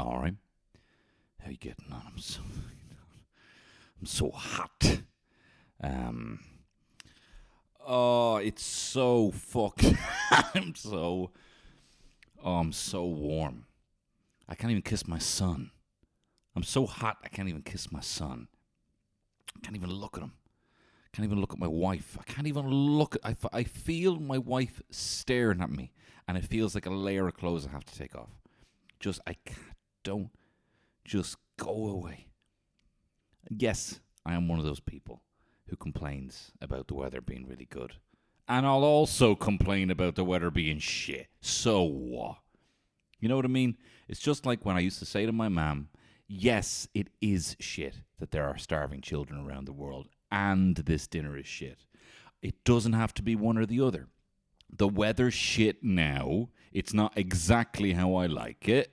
All right. How you getting on? I'm so hot. Um. Oh, it's so fucking. I'm so. Oh, I'm so warm. I can't even kiss my son. I'm so hot. I can't even kiss my son. I can't even look at him. I can't even look at my wife. I can't even look at. I feel my wife staring at me, and it feels like a layer of clothes I have to take off. I can't. Don't. Just go away. Yes, I am one of those people who complains about the weather being really good. And I'll also complain about the weather being shit. So what? You know what I mean? It's just like when I used to say to my mum, yes, it is shit that there are starving children around the world and this dinner is shit. It doesn't have to be one or the other. The weather's shit now. It's not exactly how I like it.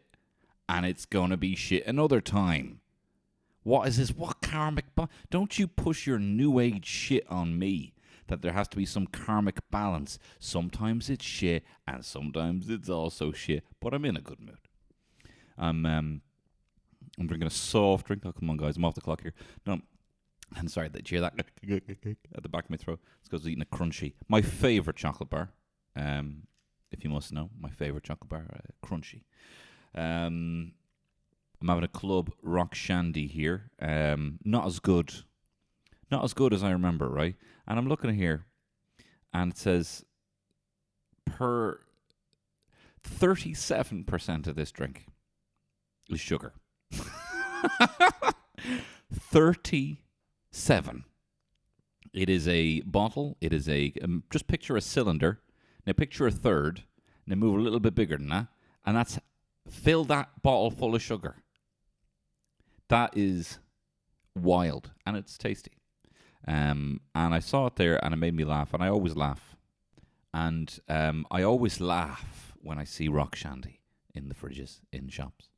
And it's going to be shit another time. What is this? What karmic... Don't you push your new age shit on me that there has to be some karmic balance. Sometimes it's shit and sometimes it's also shit. But I'm in a good mood. I'm drinking a soft drink. Oh, come on, guys. I'm off the clock here. No, I'm sorry. Did you hear that at the back of my throat? It's because I was eating a Crunchy. My favourite chocolate bar. If you must know. My favourite chocolate bar. Crunchy. I'm having a Club Rock Shandy here. Not as good as I remember, right? And I'm looking at here, and it says 37% of this drink is sugar. 37. It is a bottle. It is a just picture a cylinder. Now picture a third. Now move a little bit bigger than that, and that's fill that bottle full of sugar. That is wild, and it's tasty. And I saw it there, and it made me laugh, and I always laugh. And I always laugh when I see rock shandy in the fridges, in shops.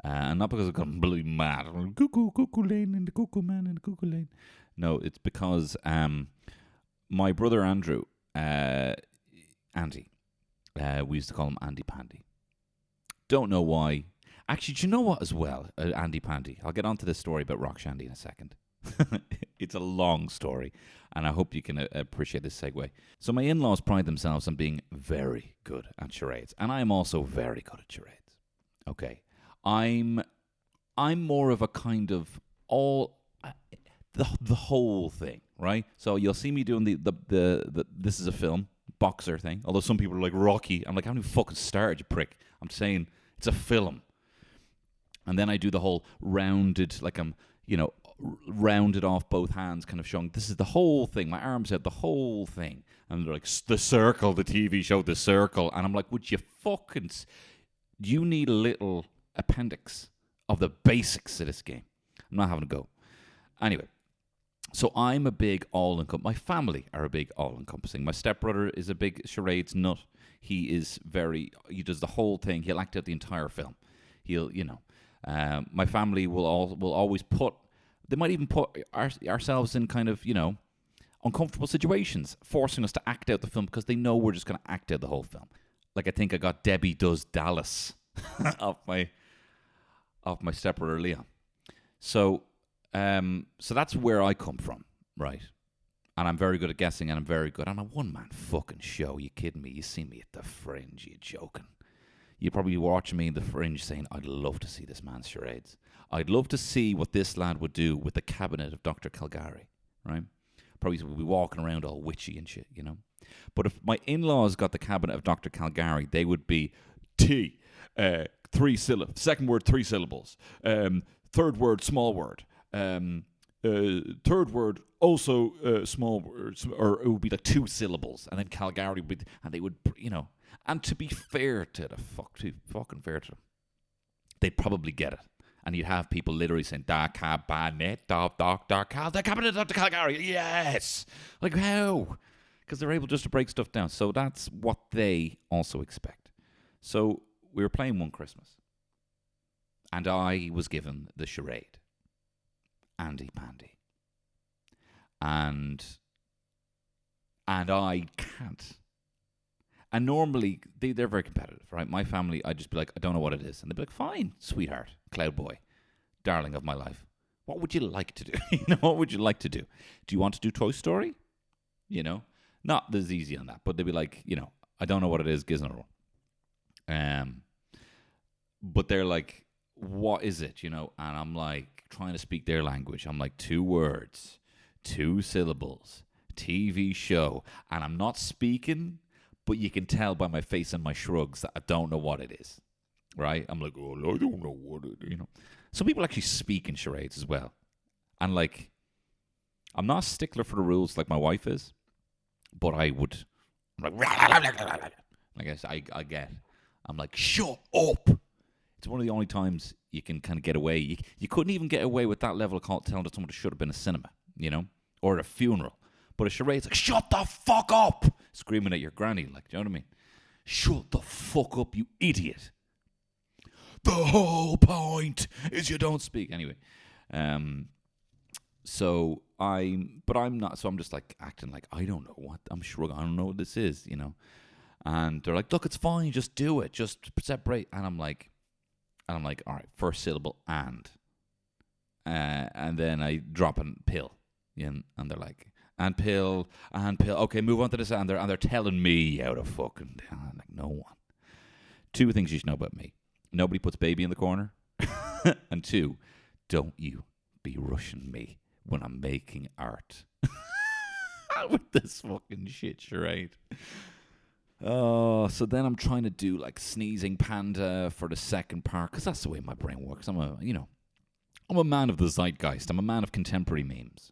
And not because I've gone bloody mad. Cuckoo lane, in the cuckoo man, in the cuckoo lane. No, it's because my brother Andrew, Andy, we used to call him Andy Pandy. Don't know why. Actually, do you know what as well, Andy Pandy? I'll get on to this story about rock shandy in a second. It's a long story, and I hope you can appreciate this segue. So my in-laws pride themselves on being very good at charades, and I am also very good at charades. Okay, I'm more of a kind of the whole thing, right? So you'll see me doing the this is a film boxer thing. Although some people are like Rocky, I'm like, how do you fucking start, you prick? I'm saying it's a film. And then I do the whole rounded, like I'm, rounded off both hands, kind of showing this is the whole thing. My arms out, the whole thing. And they're like, The Circle, the TV show, The Circle. And I'm like, would you fucking... You need a little appendix of the basics of this game. I'm not having a go. Anyway, so I'm a big all-encompassing... My family are a big all-encompassing. My stepbrother is a big charades nut. He does the whole thing. He'll act out the entire film. He'll, my family will always put... They might even put ourselves in kind of, uncomfortable situations, forcing us to act out the film because they know we're just going to act out the whole film. Like I think I got Debbie Does Dallas off my stepbrother Leon. So that's where I come from, right? And I'm very good at guessing, and I'm very good on a one-man fucking show. You kidding me? You see me at the Fringe? You joking? You'd probably be watching me in the Fringe saying, I'd love to see this man's charades. I'd love to see what this lad would do with the cabinet of Dr. Calgary, right? Probably would be walking around all witchy and shit, But if my in-laws got the cabinet of Dr. Calgary, they would be T, 3 syllables, second word 3 syllables, third word small word, third word also small words, or it would be like 2 syllables, and then Calgary would be, and they would, And to be fair to fucking fair to them, they'd probably get it. And you'd have people literally saying, the cabinet of Dr. Calgary, yes! Like, how? Because they're able just to break stuff down. So that's what they also expect. So we were playing one Christmas, and I was given the charade, Andy Pandy. And I can't. And normally, they're very competitive, right? My family, I'd just be like, I don't know what it is. And they'd be like, fine, sweetheart, cloud boy, darling of my life. What would you like to do? What would you like to do? Do you want to do Toy Story? Not as easy on that. But they'd be like, I don't know what it is, Giznaro. But they're like, what is it, And I'm like, trying to speak their language. I'm like, 2 words, 2 syllables, TV show. And I'm not speaking, but you can tell by my face and my shrugs that I don't know what it is, right? I'm like, oh, I don't know what it is, Some people actually speak in charades as well. And, like, I'm not a stickler for the rules like my wife is, but I'm like, I'm like, shut up. It's one of the only times you can kind of get away. You couldn't even get away with that level of telling someone to shut up in a cinema, or at a funeral. But a charade's like, shut the fuck up! Screaming at your granny, like, do you know what I mean? Shut the fuck up, you idiot. The whole point is you don't speak. Anyway, I'm not, so I'm just like acting like, I don't know what, I'm sure I don't know what this is, And they're like, look, it's fine, just do it, just separate. And I'm like, all right, first syllable, and then I drop a pill, and they're like, and pill, okay, move on to this, and they're telling me how to fucking, I'm like, no one. 2 things you should know about me. Nobody puts baby in the corner. And 2, don't you be rushing me when I'm making art. With this fucking shit charade. Oh, so then I'm trying to do like sneezing panda for the second part, because that's the way my brain works. I'm a man of the zeitgeist. I'm a man of contemporary memes.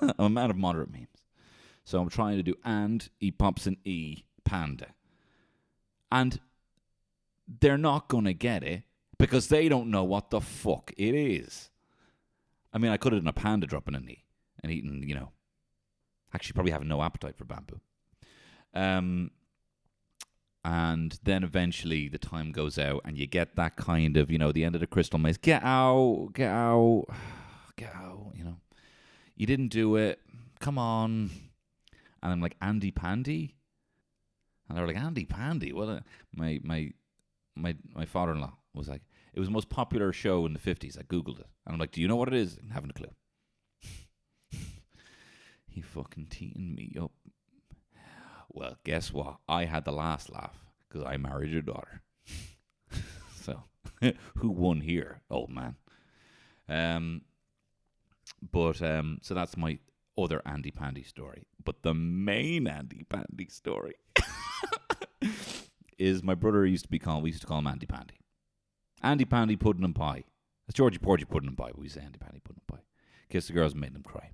I'm a man of moderate memes. So I'm trying to do and E pops an E panda. And they're not going to get it because they don't know what the fuck it is. I mean, I could have done a panda dropping an E and eating, actually probably having no appetite for bamboo. And then eventually the time goes out and you get that kind of, the end of the crystal maze. Get out, get out, get out, You didn't do it. Come on. And I'm like, Andy Pandy? And they were like, Andy Pandy? Well, my father-in-law was like, it was the most popular show in the 50s. I Googled it. And I'm like, do you know what it is? I haven't a clue. He fucking teeing me up. Well, guess what? I had the last laugh because I married your daughter. So, who won here, old man? So that's my other Andy Pandy story. But the main Andy Pandy story is my brother we used to call him Andy Pandy. Andy Pandy pudding and pie. It's Georgie Porgy pudding and pie, but we say Andy Pandy pudding and pie. Kissed the girls and made them cry.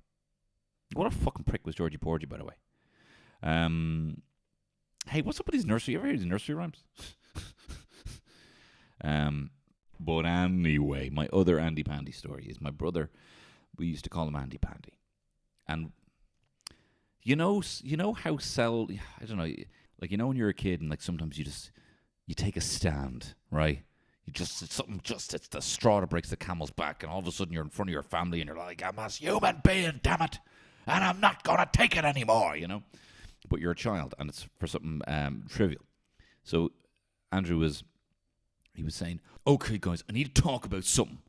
What a fucking prick was Georgie Porgy, by the way. Hey, what's up with these nursery? You ever hear these nursery rhymes? But anyway, my other Andy Pandy story is my brother. We used to call him Andy Pandy, and you know how I don't know, like when you're a kid and like sometimes you take a stand, right? It's the straw that breaks the camel's back, and all of a sudden you're in front of your family and you're like, I'm a human being, damn it, and I'm not gonna take it anymore, But you're a child, and it's for something trivial. So Andrew was saying, okay, guys, I need to talk about something.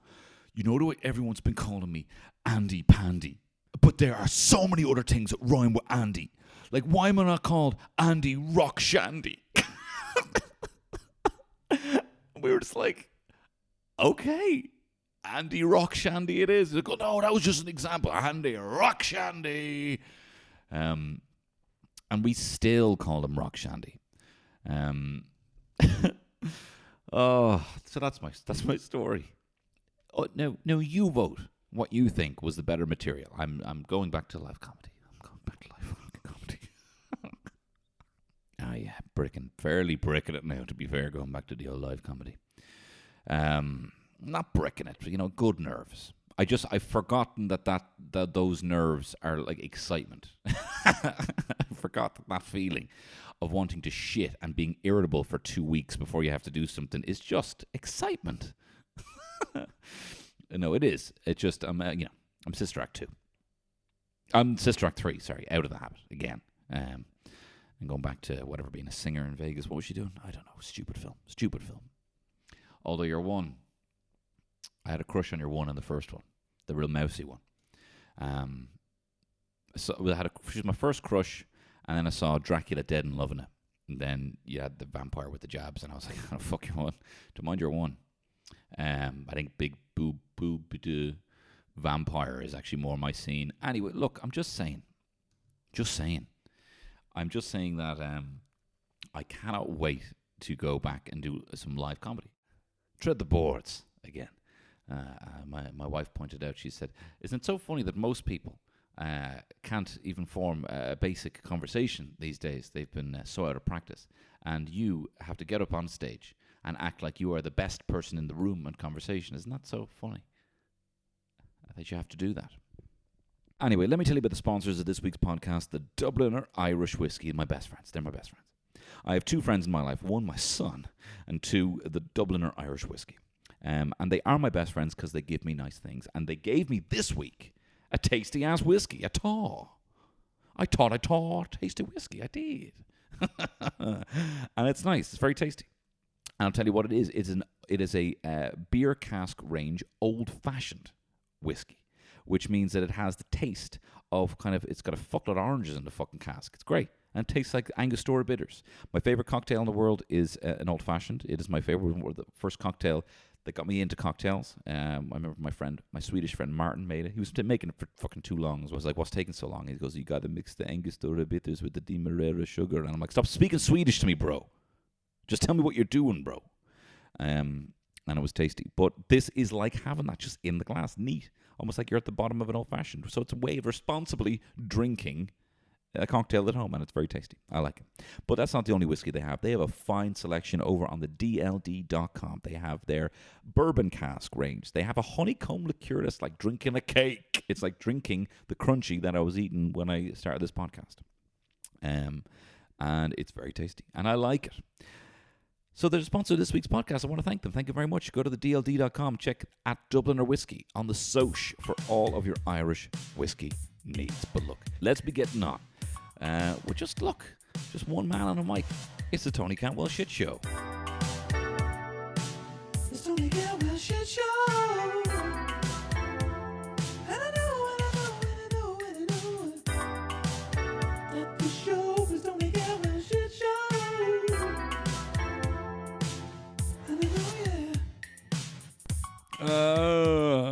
You know the way everyone's been calling me Andy Pandy, but there are so many other things that rhyme with Andy. Like, why am I not called Andy Rock Shandy? We were just like, okay, Andy Rock Shandy it is. Like, oh, no, that was just an example. Andy Rock Shandy. And we still call him Rock Shandy. Oh, so that's my story. Oh, no, you vote what you think was the better material. I'm going back to live comedy. Yeah, fairly bricking it now, to be fair, going back to the old live comedy. Not bricking it, but, good nerves. I've forgotten that those nerves are like excitement. I forgot that feeling of wanting to shit and being irritable for 2 weeks before you have to do something is just excitement. No, it is. It's just, I'm Sister Act 2. I'm Sister Act 3, sorry, out of the habit again. and going back to whatever, being a singer in Vegas. What was she doing? I don't know. Stupid film. Although your one, I had a crush on your one in the first one, the real mousy one. So she was my first crush, and then I saw Dracula Dead and loving it. And then you had the vampire with the jabs, and I was like, oh, fuck your one. To mind your one. I think big boob vampire is actually more my scene. Anyway, look, I'm just saying. I'm just saying that I cannot wait to go back and do some live comedy. Tread the boards again. My wife pointed out, she said, isn't it so funny that most people can't even form a basic conversation these days? They've been so out of practice. And you have to get up on stage and act like you are the best person in the room in conversation. Isn't that so funny? That you have to do that. Anyway, let me tell you about the sponsors of this week's podcast, the Dubliner Irish Whiskey. My best friends. They're my best friends. I have two friends in my life. One, my son, and two, the Dubliner Irish Whiskey. And they are my best friends because they give me nice things. And they gave me this week a tasty-ass whiskey. I thought tasty whiskey. I did. And it's nice. It's very tasty. And I'll tell you what it is. It is a beer cask range old-fashioned whiskey, which means that it has the taste of it's got a fuckload of oranges in the fucking cask. It's great. And it tastes like Angostura bitters. My favorite cocktail in the world is an old-fashioned. It is my favorite. The first cocktail that got me into cocktails. I remember my Swedish friend Martin made it. He was making it for fucking too long. So I was like, what's taking so long? He goes, you got to mix the Angostura bitters with the Demerara sugar. And I'm like, stop speaking Swedish to me, bro. Just tell me what you're doing, bro. And it was tasty. But this is like having that just in the glass, neat. Almost like you're at the bottom of an old-fashioned. So it's a way of responsibly drinking a cocktail at home, and it's very tasty. I like it. But that's not the only whiskey they have. They have a fine selection over on the DLD.com. They have their bourbon cask range. They have a honeycomb liqueur that's like drinking a cake. It's like drinking the crunchy that I was eating when I started this podcast. And it's very tasty, and I like it. So they're the sponsor of this week's podcast. I want to thank them. Thank you very much. Go to the DLD.com. Check at Dubliner Whiskey on the Soch for all of your Irish whiskey needs. But look, let's be getting on. Just one man on a mic. It's the Tony Cantwell Shitshow. It's Tony Cantwell Shitshow. And I know that the show is Tony Cantwell Shitshow. And I know,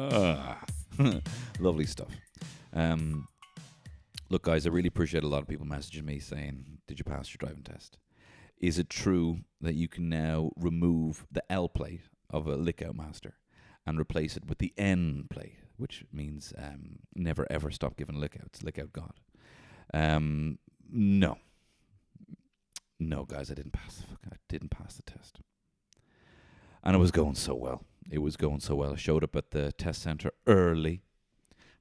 yeah. Lovely stuff. Look, guys, I really appreciate a lot of people messaging me saying, did you pass your driving test? Is it true that you can now remove the L plate of a lickout master and replace it with the N plate, which means never ever stop giving lickouts, lickout God? No. No, guys, I didn't pass the test. And it was going so well. I showed up at the test center early,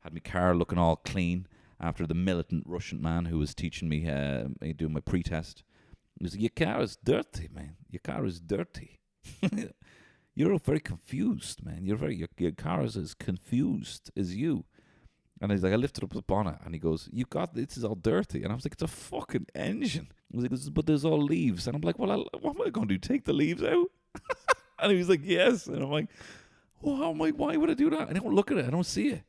had my car looking all clean, after the militant Russian man who was teaching me doing my pre-test. He was like, your car is dirty, man. Your car is dirty. You're very confused, man. Your car is as confused as you. And he's like, I lifted up the bonnet, and he goes, this is all dirty. And I was like, it's a fucking engine. I was like, but there's all leaves. And I'm like, well, what am I going to do, take the leaves out? And he was like, yes. And I'm like, why would I do that? I don't look at it. I don't see it.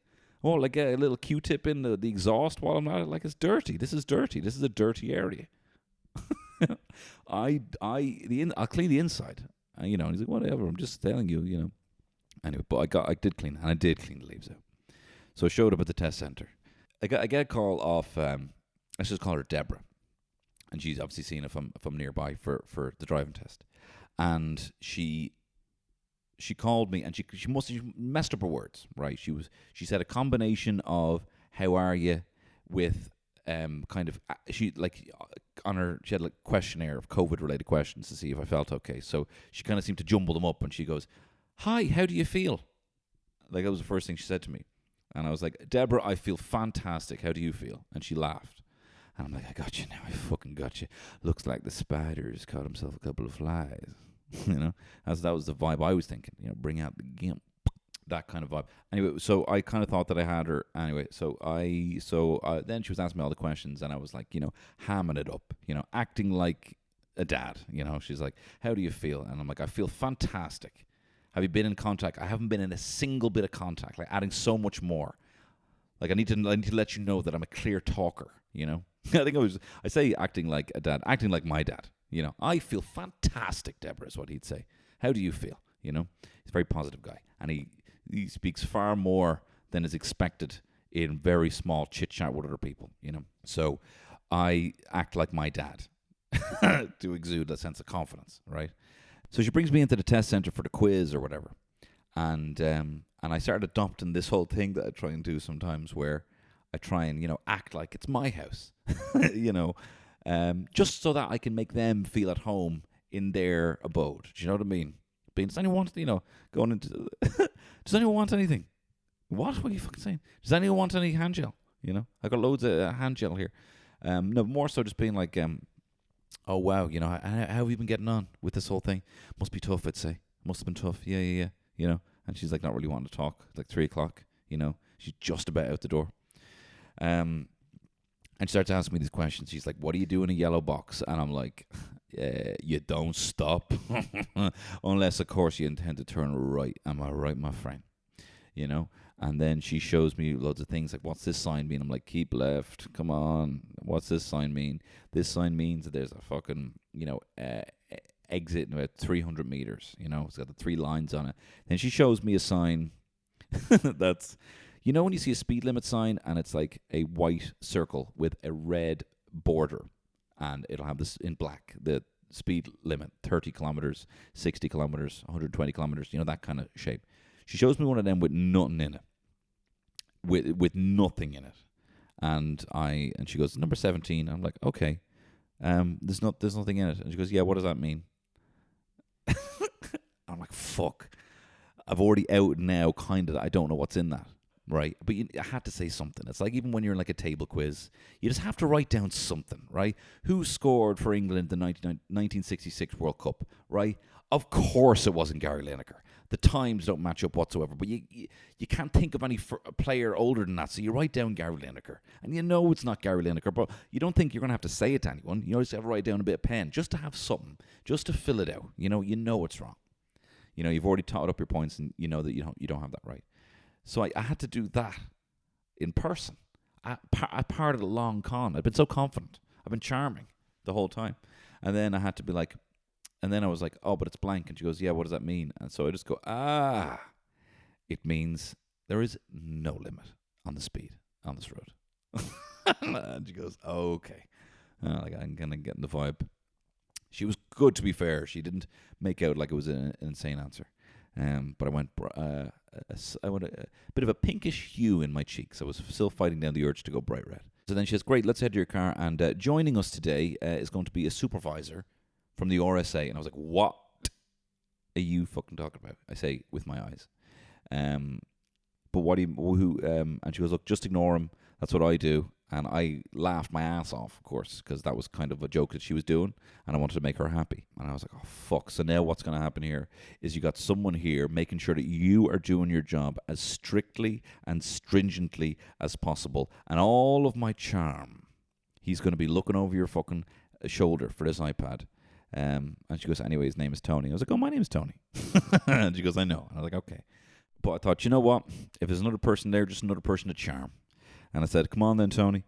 Oh, like a little Q-tip in the exhaust while I'm at it. Like, it's dirty. This is dirty. This is a dirty area. I'll clean the inside. And he's like, whatever. I'm just telling you, Anyway, but I did clean the leaves out. So I showed up at the test center. I get a call off. Let's just call her Deborah, and she's obviously seen if I'm nearby for the driving test, and she called me, and she messed up her words, right? She said a combination of how are you with she had like questionnaire of COVID related questions to see if I felt okay. So she kind of seemed to jumble them up, and she goes, "Hi, how do you feel?" Like that was the first thing she said to me, and I was like, "Deborah, I feel fantastic. How do you feel?" And she laughed, and I'm like, "I got you now. I fucking got you. Looks like the spider's caught himself a couple of flies." That was the vibe I was thinking. Bring out the gimp. That kind of vibe. Anyway, so I kind of thought that I had her. Anyway, then she was asking me all the questions, and I was like, hamming it up, acting like a dad. She's like, "How do you feel?" And I'm like, "I feel fantastic." Have you been in contact? I haven't been in a single bit of contact. Like adding so much more. Like I need to let you know that I'm a clear talker. I think I say acting like a dad, acting like my dad. I feel fantastic, Deborah, is what he'd say. How do you feel? He's a very positive guy, and he speaks far more than is expected in very small chit chat with other people. So I act like my dad to exude a sense of confidence, right? So she brings me into the test center for the quiz or whatever, and I started adopting this whole thing that I try and do sometimes, where I try and act like it's my house, just so that I can make them feel at home in their abode. Do you know what I mean? Does anyone want going into? Does anyone want anything? What are you fucking saying? Does anyone want any hand gel? I got loads of hand gel here. No, more so just being like, oh wow, how have you been getting on with this whole thing? Must be tough, I'd say. Must have been tough. Yeah. And she's like not really wanting to talk. It's like 3:00. She's just about out the door. And she starts asking me these questions. She's like, "What do you do in a yellow box?" And I'm like, "You don't stop, unless of course you intend to turn right. Am I right, my friend?" And then she shows me loads of things like, "What's this sign mean?" I'm like, "Keep left. Come on. What's this sign mean?" This sign means that there's a fucking exit in about 300 meters. It's got the 3 lines on it. Then she shows me a sign that's, when you see a speed limit sign and it's like a white circle with a red border, and it'll have this in black, the speed limit, 30 kilometers, 60 kilometers, 120 kilometers, that kind of shape. She shows me one of them with nothing in it, with nothing in it, and she goes, "Number 17." I'm like, "Okay, there's nothing in it." And she goes, "Yeah, what does that mean?" I'm like, "Fuck, I've already out now, kind of. I don't know what's in that." Right, but I had to say something. It's like even when you're in like a table quiz, you just have to write down something, right? Who scored for England the 1966 World Cup, right? Of course it wasn't Gary Lineker. The times don't match up whatsoever, but you can't think of any player older than that, so you write down Gary Lineker. And it's not Gary Lineker, but you don't think you're going to have to say it to anyone. You just have to write down a bit of pen, just to have something, just to fill it out. You know it's wrong. You've already totted up your points, and you know that you don't have that right. So I had to do that in person. I parted a long con. I've been so confident. I've been charming the whole time. And then I had to be like, and then I was like, "Oh, but it's blank." And she goes, "Yeah, what does that mean?" And so I just go, it means there is no limit on the speed on this road. And she goes, "Okay." I'm kind of getting the vibe. She was good, to be fair. She didn't make out like it was an insane answer. But I went a bit of a pinkish hue in my cheeks. I was still fighting down the urge to go bright red. So then she says, "Great, let's head to your car." And joining us today is going to be a supervisor from the RSA. And I was like, "What are you fucking talking about?" I say with my eyes. But and she goes, "Look, just ignore him. That's what I do." And I laughed my ass off, of course, because that was kind of a joke that she was doing, and I wanted to make her happy. And I was like, "Oh, fuck." So now what's going to happen here is you got someone here making sure that you are doing your job as strictly and stringently as possible. And all of my charm, he's going to be looking over your fucking shoulder for this iPad. And she goes, "Anyway, his name is Tony." I was like, "Oh, my name is Tony." And she goes, "I know." And I was like, "Okay." But I thought, you know what? If there's another person there, just another person to charm. And I said, "Come on then, Tony.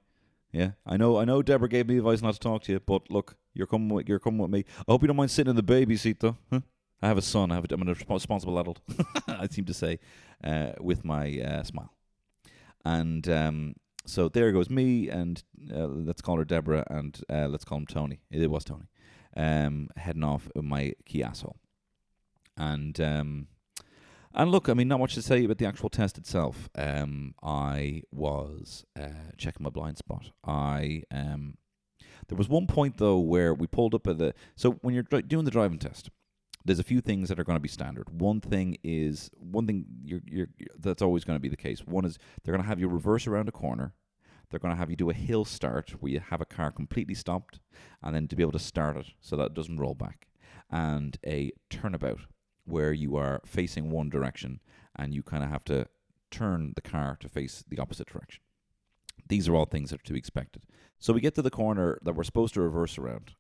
Yeah, I know Deborah gave me advice not to talk to you, but look, you're coming with me. I hope you don't mind sitting in the baby seat, though. Huh? I have a son. I'm a responsible adult." I seem to say with my smile. And so there goes me, and let's call her Deborah, and let's call him Tony. It was Tony. Heading off with my key asshole. And look, I mean, not much to say about the actual test itself. I was checking my blind spot. There was one point, though, where we pulled up at so when you're doing the driving test, there's a few things that are going to be standard. One thing that's always going to be the case. One is they're going to have you reverse around a corner. They're going to have you do a hill start where you have a car completely stopped, and then to be able to start it so that it doesn't roll back, and a turnabout where you are facing one direction and you kind of have to turn the car to face the opposite direction. These are all things that are to be expected. So we get to the corner that we're supposed to reverse around,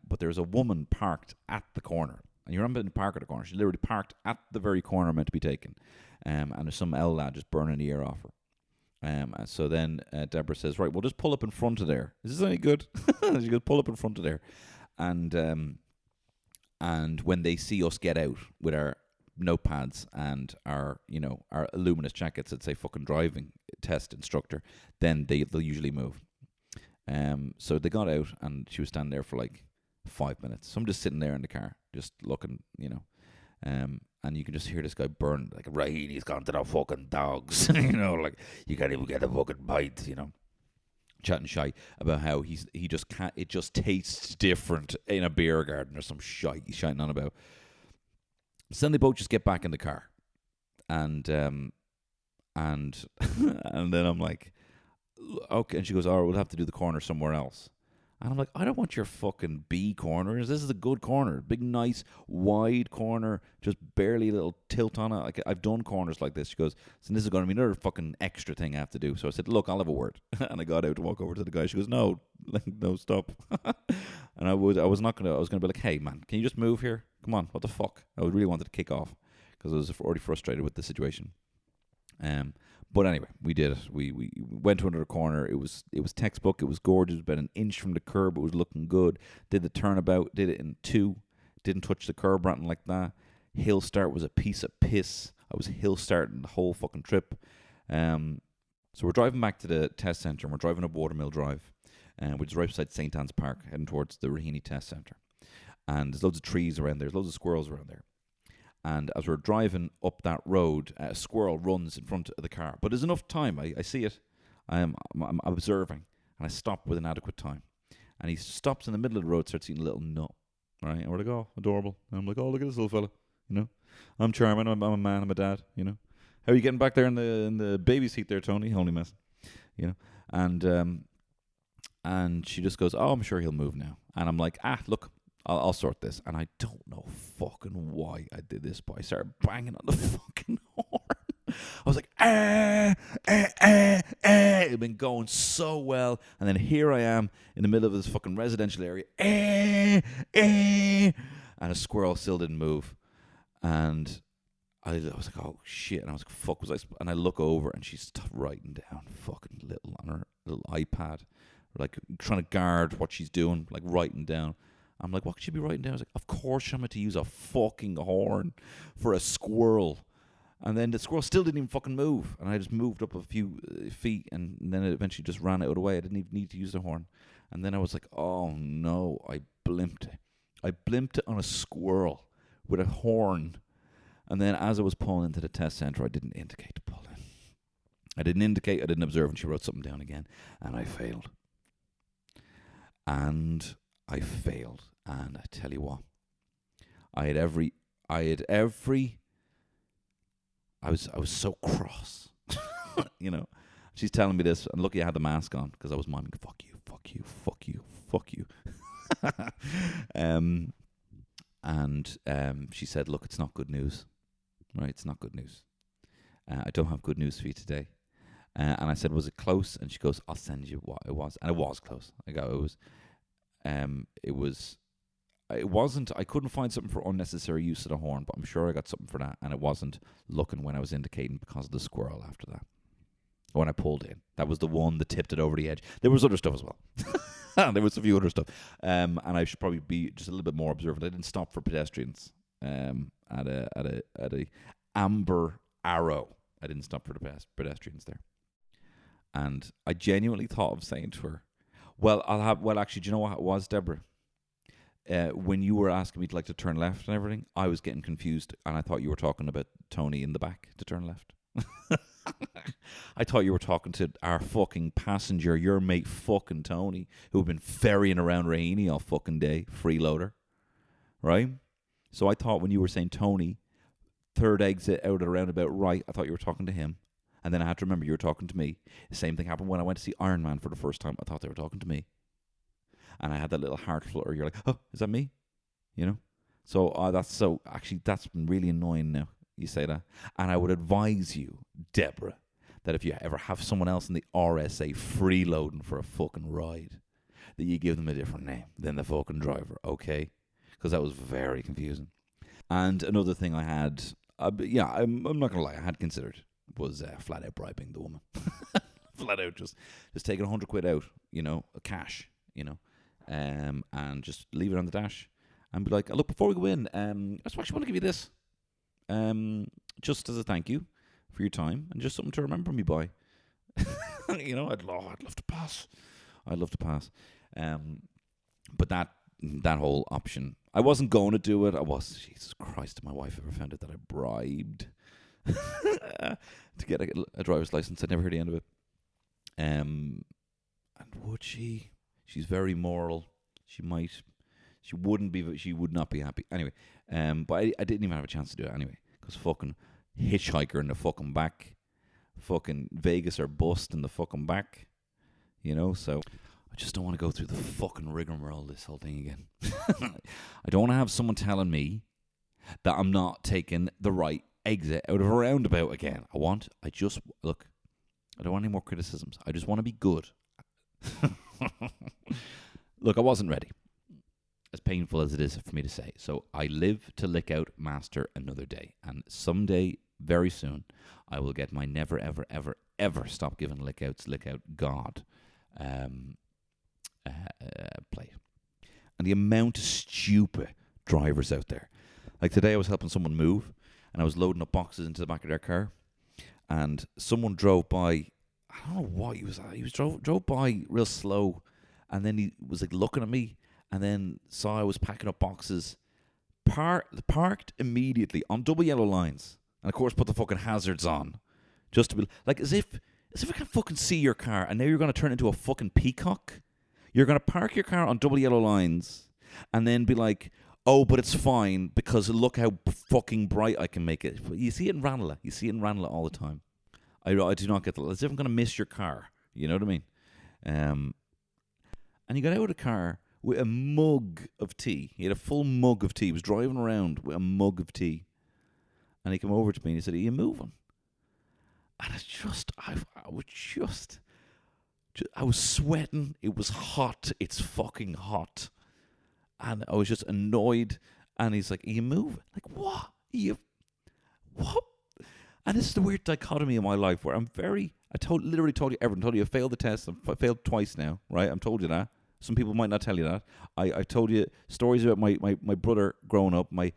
but there's a woman parked at the corner. And you're not meant to park at the corner. She's literally parked at the very corner meant to be taken. And there's some L lad just burning the ear off her. So then Deborah says, right, we'll just pull up in front of there. Is this any good? She goes, pull up in front of there. And when they see us get out with our notepads and our luminous jackets that say fucking driving test instructor, then they'll usually move. So they got out and she was standing there for like 5 minutes. So I'm just sitting there in the car, just looking, and you can just hear this guy burn, like, right, he's gone to the fucking dogs, like, you can't even get a fucking bite, chatting shy about how he just can't, it just tastes different in a beer garden or some shite he's shouting on about. So then they both just get back in the car, and and then I'm like, okay, and she goes, oh, we'll have to do the corner somewhere else. And I'm like, I don't want your fucking B corners. This is a good corner. Big, nice, wide corner. Just barely a little tilt on it. Like, I've done corners like this. She goes, so this is going to be another fucking extra thing I have to do. So I said, look, I'll have a word. And I got out to walk over to the guy. She goes, no, stop. And I was going to be like, hey, man, can you just move here? Come on, what the fuck? I really wanted to kick off because I was already frustrated with the situation. But anyway, we did it. We went to another corner. It was textbook. It was gorgeous. It was about an inch from the curb. It was looking good. Did the turnabout. Did it in 2. Didn't touch the curb or anything like that. Hill start was a piece of piss. I was hill starting the whole fucking trip. So we're driving back to the test centre. And we're driving up Watermill Drive, which is right beside St. Anne's Park, heading towards the Raheny Test Centre. And there's loads of trees around there. There's loads of squirrels around there. And as we're driving up that road, a squirrel runs in front of the car. But there's enough time. I see it. I'm observing. And I stop with an adequate time. And he stops in the middle of the road, starts eating a little nut. Right? And we're like, oh, adorable. And I'm like, oh, look at this little fella. I'm charming. I'm a man. I'm a dad. How are you getting back there in the baby seat there, Tony? Holy mess. And she just goes, oh, I'm sure he'll move now. And I'm like, look. I'll sort this. And I don't know fucking why I did this, but I started banging on the fucking horn. I was like, It had been going so well. And then here I am in the middle of this fucking residential area. And a squirrel still didn't move. And I was like, oh, shit. And I was like, fuck was I... And I look over and she's writing down fucking little on her little iPad. Like, trying to guard what she's doing. Like, writing down. I'm like, what could she be writing down? I was like, of course I'm going to use a fucking horn for a squirrel. And then the squirrel still didn't even fucking move. And I just moved up a few feet and then it eventually just ran out of the way. I didn't even need to use the horn. And then I was like, oh no, I blimped it. I blimped it on a squirrel with a horn. And then as I was pulling into the test centre, I didn't indicate to pull in. I didn't indicate, I didn't observe, and she wrote something down again. And I failed. And I tell you what, I was so cross, She's telling me this, and lucky I had the mask on because I was miming, fuck you, fuck you, fuck you, fuck you. She said, look, it's not good news, right? It's not good news. I don't have good news for you today. And I said, was it close? And she goes, I'll send you what it was. And it was close. It wasn't, I couldn't find something for unnecessary use of the horn, but I'm sure I got something for that, and it wasn't looking when I was indicating because of the squirrel after that. When I pulled in. That was the one that tipped it over the edge. There was other stuff as well. There was a few other stuff. And I should probably be just a little bit more observant. I didn't stop for pedestrians at a amber arrow. I didn't stop for the pedestrians there. And I genuinely thought of saying to her, actually, do you know what it was, Deborah? When you were asking me to turn left and everything, I was getting confused, and I thought you were talking about Tony in the back to turn left. I thought you were talking to our fucking passenger, your mate fucking Tony, who had been ferrying around Raheny all fucking day, freeloader, right? So I thought when you were saying Tony, third exit out of the roundabout right, I thought you were talking to him. And then I had to remember you were talking to me. The same thing happened when I went to see Iron Man for the first time. I thought they were talking to me. And I had that little heart flutter. You're like, oh, is that me? So that's been really annoying now. You say that. And I would advise you, Deborah, that if you ever have someone else in the RSA freeloading for a fucking ride, that you give them a different name than the fucking driver, okay? Because that was very confusing. And another thing I had, I'm not going to lie, I had considered was flat out bribing the woman. Flat out just taking 100 quid out, cash, and just leave it on the dash. And be like, look, before we go in, I just actually want to give you this. Just as a thank you for your time and just something to remember me by. I'd love to pass. I'd love to pass. But that whole option, I wasn't going to do it. Jesus Christ, my wife ever found it that I bribed to get a driver's license. I never heard the end of it. And would she? She's very moral. She would not be happy. Anyway, but I didn't even have a chance to do it anyway. Because fucking hitchhiker in the fucking back. Fucking Vegas or bust in the fucking back. So I just don't want to go through the fucking rigmarole this whole thing again. I don't want to have someone telling me that I'm not taking the right exit out of a roundabout again. I don't want any more criticisms. I just want to be good. Look, I wasn't ready. As painful as it is for me to say. So I live to lick out master another day. And someday, very soon, I will get my never, ever, ever, ever stop giving lick out God play. And the amount of stupid drivers out there. Like today I was helping someone move and I was loading up boxes into the back of their car. And someone drove by, I don't know what he was at. He drove by real slow. And then he was like looking at me. And then saw I was packing up boxes, parked immediately on double yellow lines, and of course put the fucking hazards on, just to be like as if I can fucking see your car, and now you're going to turn into a fucking peacock. You're going to park your car on double yellow lines, and then be like, oh, but it's fine because look how fucking bright I can make it. You see it in Ranelagh. You see it in Ranelagh all the time. I do not get that. As if I'm going to miss your car. You know what I mean? And you got out of the car with a mug of tea. He had a full mug of tea. He was driving around with a mug of tea. And he came over to me and he said, are you moving? And I was sweating. It was hot. It's fucking hot. And I was just annoyed. And he's like, are you moving? Like, what? What? And this is the weird dichotomy in my life where literally told you everything. I told you I failed the test. I failed twice now, right? I've told you that. Some people might not tell you that. I told you stories about my brother growing up, my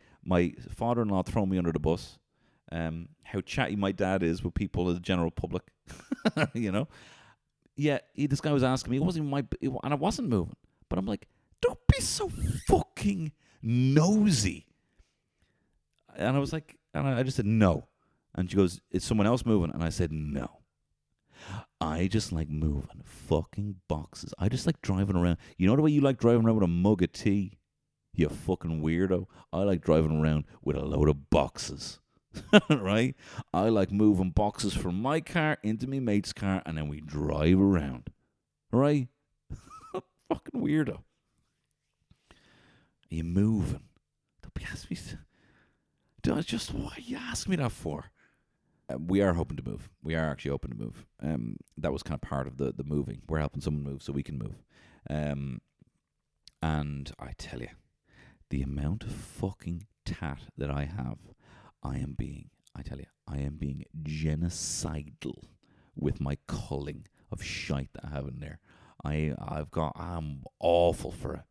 father-in-law throwing me under the bus, how chatty my dad is with people in the general public, Yeah, this guy was asking me, it wasn't even and I wasn't moving. But I'm like, don't be so fucking nosy. And I was like, and I just said no. And she goes, is someone else moving? And I said no. I just like moving fucking boxes. I just like driving around. You know the way you like driving around with a mug of tea? You fucking weirdo. I like driving around with a load of boxes. Right? I like moving boxes from my car into my mate's car and then we drive around. Right? Fucking weirdo. Are you moving? Don't be asking me. What are you asking me that for? We are hoping to move. We are actually hoping to move. That was kind of part of the moving. We're helping someone move so we can move. And I tell you, the amount of fucking tat that I have, I am being genocidal with my culling of shite that I have in there. I'm awful for it.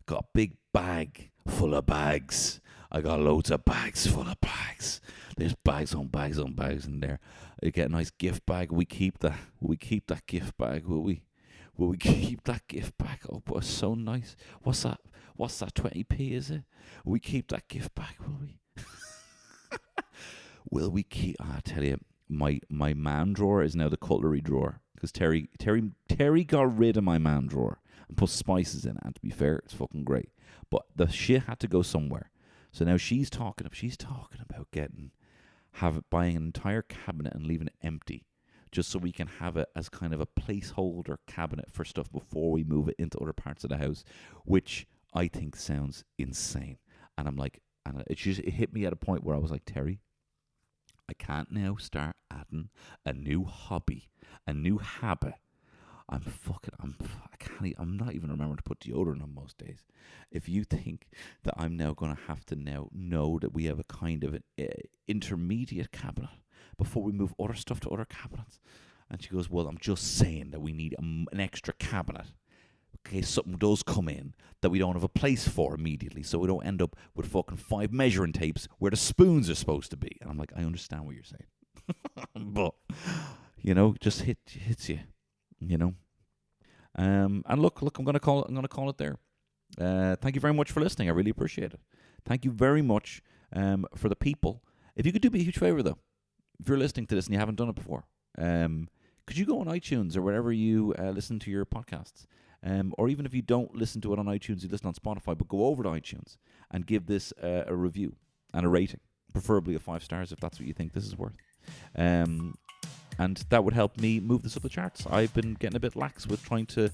Got a big bag full of bags. I got loads of bags full of bags. There's bags on bags on bags in there. I get a nice gift bag. We keep that gift bag, will we? Will we keep that gift bag? Oh, but it's so nice. What's that? 20p, is it? Will we keep that gift bag, will we? Will we keep... I tell you, my man drawer is now the cutlery drawer. Because Terry got rid of my man drawer and put spices in it. And to be fair, it's fucking great. But the shit had to go somewhere. So now she's talking about buying an entire cabinet and leaving it empty, just so we can have it as kind of a placeholder cabinet for stuff before we move it into other parts of the house, which I think sounds insane. And I'm like, and it hit me at a point where I was like, Terry, I can't now start adding a new hobby, a new habit. I'm not even remembering to put deodorant on most days. If you think that I'm now going to have to now know that we have a kind of an intermediate cabinet before we move other stuff to other cabinets. And she goes, well, I'm just saying that we need an extra cabinet in case something does come in that we don't have a place for immediately, so we don't end up with fucking 5 measuring tapes where the spoons are supposed to be. And I'm like, I understand what you're saying. But, just hits you. And look, I'm gonna call it there. Thank you very much for listening. I really appreciate it. Thank you very much for the people. If you could do me a huge favor though, if you're listening to this and you haven't done it before, could you go on iTunes or wherever you listen to your podcasts, or even if you don't listen to it on iTunes, you listen on Spotify, but go over to iTunes and give this a review and a rating, preferably of 5 stars if that's what you think this is worth. And that would help me move this up the charts. I've been getting a bit lax with trying to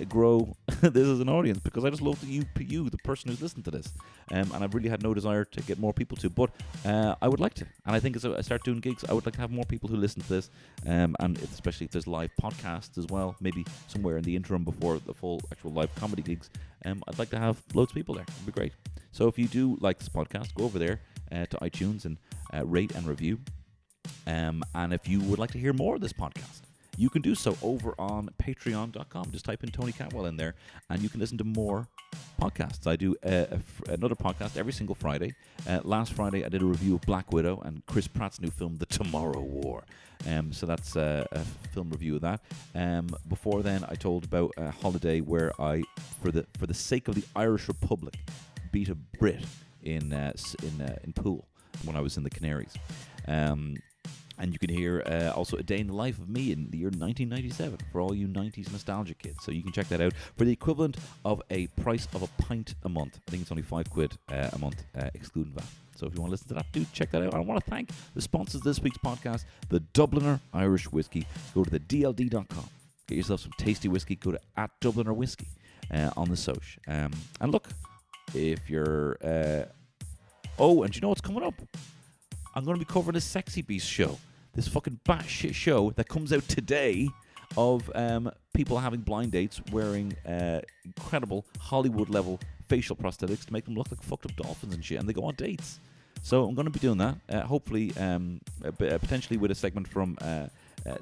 grow this as an audience because I just love you, the person who's listened to this. And I've really had no desire to get more people to. But I would like to. And I think as I start doing gigs, I would like to have more people who listen to this. And especially if there's live podcasts as well, maybe somewhere in the interim before the full actual live comedy gigs, I'd like to have loads of people there. It'd be great. So if you do like this podcast, go over there to iTunes and rate and review. And if you would like to hear more of this podcast, you can do so over on patreon.com. Just type in Tony Cantwell in there and you can listen to more podcasts. I do another podcast every single Friday. Last Friday I did a review of Black Widow and Chris Pratt's new film, The Tomorrow War. So that's a film review of that. Before then I told about a holiday where I, for the sake of the Irish Republic, beat a Brit in pool when I was in the Canaries. And you can hear also A Day in the Life of Me in the year 1997 for all you 90s nostalgia kids. So you can check that out for the equivalent of a price of a pint a month. I think it's only £5 a month, excluding VAT. So if you want to listen to that, do check that out. I want to thank the sponsors of this week's podcast, the Dubliner Irish Whiskey. Go to the DLD.com. Get yourself some tasty whiskey. Go to @Dubliner Whiskey on the Soch. And look, if you're... and you know what's coming up? I'm going to be covering this Sexy Beast show. This fucking batshit show that comes out today of people having blind dates wearing incredible Hollywood-level facial prosthetics to make them look like fucked up dolphins and shit, and they go on dates. So I'm going to be doing that, hopefully potentially with a segment from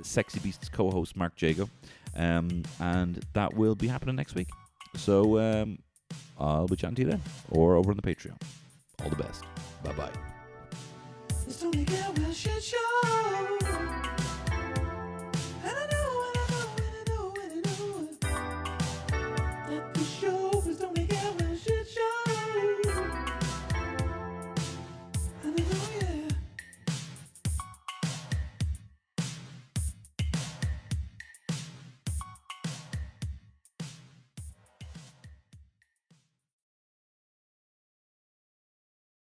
Sexy Beast's co-host Mark Jago, and that will be happening next week. So I'll be chatting to you then, or over on the Patreon. All the best. Bye-bye. It's Tony Cantwell Shitshow.